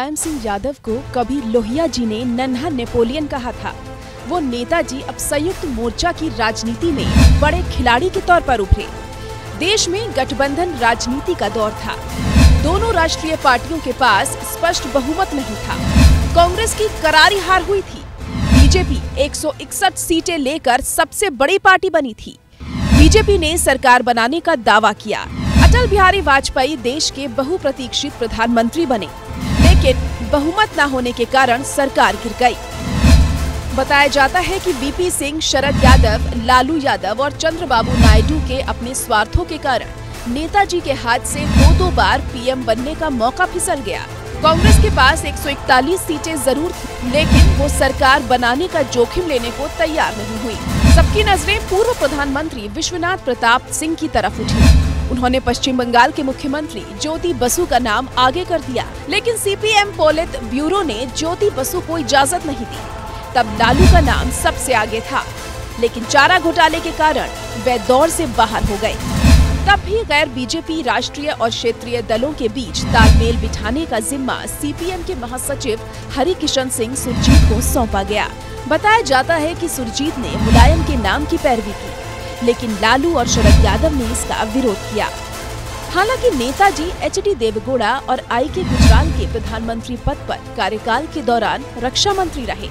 मुलायम सिंह यादव को कभी लोहिया जी ने नन्हा नेपोलियन कहा था। वो नेताजी अब संयुक्त मोर्चा की राजनीति में बड़े खिलाड़ी के तौर पर उभरे। देश में गठबंधन राजनीति का दौर था। दोनों राष्ट्रीय पार्टियों के पास स्पष्ट बहुमत नहीं था। कांग्रेस की करारी हार हुई थी। बीजेपी 161 सीटें लेकर सबसे बड़ी पार्टी बनी थी। बीजेपी ने सरकार बनाने का दावा किया। अटल बिहारी वाजपेयी देश के बहुप्रतीक्षित प्रधानमंत्री बने, लेकिन बहुमत न होने के कारण सरकार गिर गई। बताया जाता है कि वीपी सिंह, शरद यादव, लालू यादव और चंद्रबाबू नायडू के अपने स्वार्थों के कारण नेताजी के हाथ से दो बार पीएम बनने का मौका फिसल गया। कांग्रेस के पास 141 सीटें जरूर थी, लेकिन वो सरकार बनाने का जोखिम लेने को तैयार नहीं हुई। सबकी नजरें पूर्व प्रधानमंत्री विश्वनाथ प्रताप सिंह की तरफ उठी। उन्होंने पश्चिम बंगाल के मुख्यमंत्री ज्योति बसु का नाम आगे कर दिया, लेकिन सीपीएम पोलित ब्यूरो ने ज्योति बसु को इजाजत नहीं दी। तब लालू का नाम सबसे आगे था, लेकिन चारा घोटाले के कारण वे दौर से बाहर हो गए। तब भी गैर बीजेपी राष्ट्रीय और क्षेत्रीय दलों के बीच तालमेल बिठाने का जिम्मा सीपीएम के महासचिव हरिकिशन सिंह सुरजीत को सौंपा गया। बताया जाता है कि सुरजीत ने मुलायम के नाम की पैरवी की, लेकिन लालू और शरद यादव ने इसका विरोध किया। हालांकि नेताजी एचडी देवेगौड़ा और आई.के. गुजराल के प्रधानमंत्री पद पर कार्यकाल के दौरान रक्षा मंत्री रहे,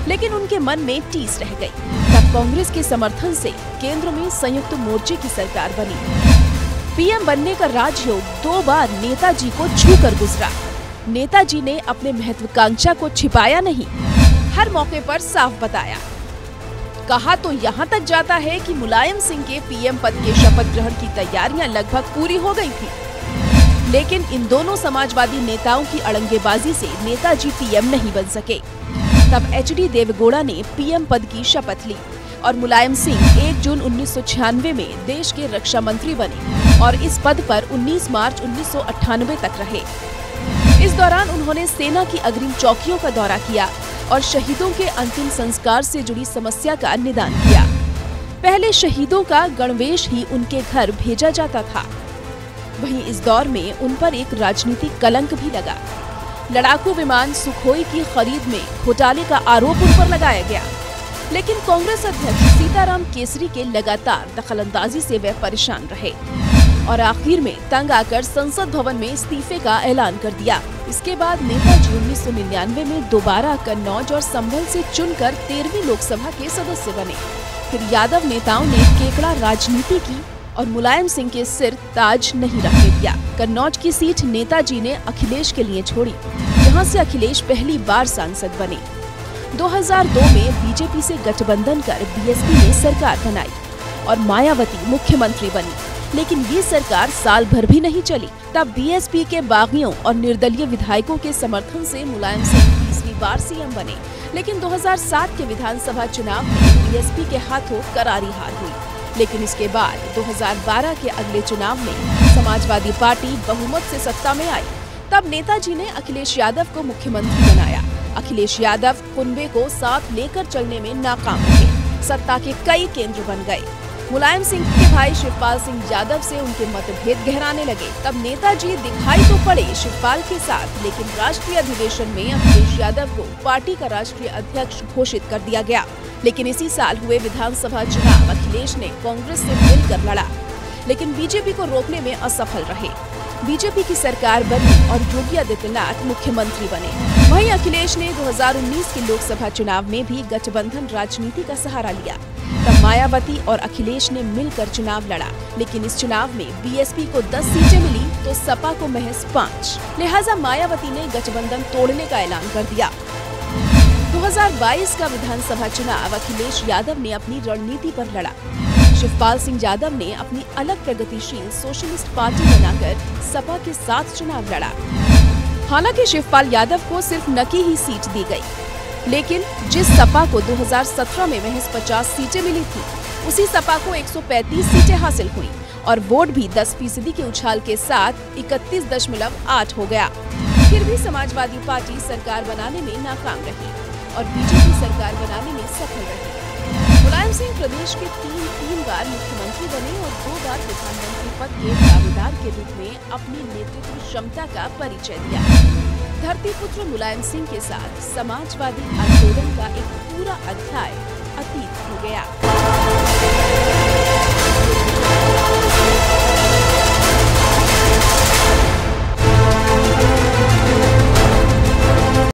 लेकिन उनके मन में टीस रह गई। तब कांग्रेस के समर्थन से केंद्र में संयुक्त मोर्चे की सरकार बनी। पीएम बनने का राजयोग 2 बार नेताजी को छूकर गुजरा। नेताजी ने अपने महत्वाकांक्षा को छिपाया नहीं, हर मौके पर साफ बताया। कहा तो यहाँ तक जाता है कि मुलायम सिंह के पीएम पद के शपथ ग्रहण की तैयारियां लगभग पूरी हो गई थी, लेकिन इन दोनों समाजवादी नेताओं की अड़ंगेबाजी से नेताजी पीएम नहीं बन सके। तब एचडी देवेगौड़ा ने पीएम पद की शपथ ली और मुलायम सिंह 1 जून 1996 में देश के रक्षा मंत्री बने और इस पद पर 19 मार्च 1998 तक रहे। इस दौरान उन्होंने सेना की अग्रिम चौकियों का दौरा किया और शहीदों के अंतिम संस्कार से जुड़ी समस्या का निदान किया। पहले शहीदों का गणवेश ही उनके घर भेजा जाता था। वहीं इस दौर में उन पर एक राजनीतिक कलंक भी लगा। लड़ाकू विमान सुखोई की खरीद में घोटाले का आरोप उन पर लगाया गया, लेकिन कांग्रेस अध्यक्ष सीताराम केसरी के लगातार दखलंदाजी से वे परेशान रहे और आखिर में तंग आकर संसद भवन में इस्तीफे का ऐलान कर दिया। इसके बाद नेताजी 1999 में दोबारा कन्नौज और संभल से चुनकर 13वीं लोकसभा के सदस्य बने। फिर यादव नेताओं ने केकड़ा राजनीति की और मुलायम सिंह के सिर ताज नहीं रखने दिया। कन्नौज की सीट नेताजी ने अखिलेश के लिए छोड़ी, जहां से अखिलेश पहली बार सांसद बने। 2002 में बीजेपी से गठबंधन कर बीएसपी ने सरकार बनाई और मायावती मुख्यमंत्री बनी, लेकिन ये सरकार साल भर भी नहीं चली। तब बीएसपी के बागियों और निर्दलीय विधायकों के समर्थन से मुलायम सिंह 20वीं बार सीएम बने, लेकिन 2007 के विधानसभा चुनाव में बीएसपी के हाथों करारी हार हुई। लेकिन इसके बाद 2012 के अगले चुनाव में समाजवादी पार्टी बहुमत से सत्ता में आई। तब नेताजी ने अखिलेश यादव को मुख्यमंत्री बनाया। अखिलेश यादव कुनबे को साथ लेकर चलने में नाकाम रहे। सत्ता के कई केंद्र बन गए। मुलायम सिंह के भाई शिवपाल सिंह यादव से उनके मतभेद गहराने लगे। तब नेताजी दिखाई तो पड़े शिवपाल के साथ, लेकिन राष्ट्रीय अधिवेशन में अखिलेश यादव को पार्टी का राष्ट्रीय अध्यक्ष घोषित कर दिया गया। लेकिन इसी साल हुए विधानसभा चुनाव अखिलेश ने कांग्रेस से मिलकर लड़ा, लेकिन बीजेपी को रोकने में असफल रहे। बीजेपी की सरकार बनी और योगी आदित्यनाथ मुख्यमंत्री बने। वहीं अखिलेश ने 2019 के लोकसभा चुनाव में भी गठबंधन राजनीति का सहारा लिया। तब मायावती और अखिलेश ने मिलकर चुनाव लड़ा, लेकिन इस चुनाव में बीएसपी को 10 सीटें मिली तो सपा को महज 5। लिहाजा मायावती ने गठबंधन तोड़ने का ऐलान कर दिया। 2022 का विधानसभा चुनाव अखिलेश यादव ने अपनी रणनीति पर लड़ा। शिवपाल सिंह यादव ने अपनी अलग प्रगतिशील सोशलिस्ट पार्टी बनाकर सपा के साथ चुनाव लड़ा। हालांकि शिवपाल यादव को सिर्फ नकी ही सीट दी गई, लेकिन जिस सपा को 2017 में महज 50 सीटें मिली थी, उसी सपा को 135 सीटें हासिल हुई और वोट भी 10% के उछाल के साथ 31.8 हो गया। फिर भी समाजवादी पार्टी सरकार बनाने में नाकाम रही और बीजेपी सरकार बनाने में सफल रही। मुलायम सिंह प्रदेश के तीन बार मुख्यमंत्री बने और 2 बार प्रधानमंत्री पद के दावेदार के रूप में अपनी नेतृत्व क्षमता का परिचय दिया। धरतीपुत्र मुलायम सिंह के साथ समाजवादी आंदोलन का एक पूरा अध्याय अतीत हो गया।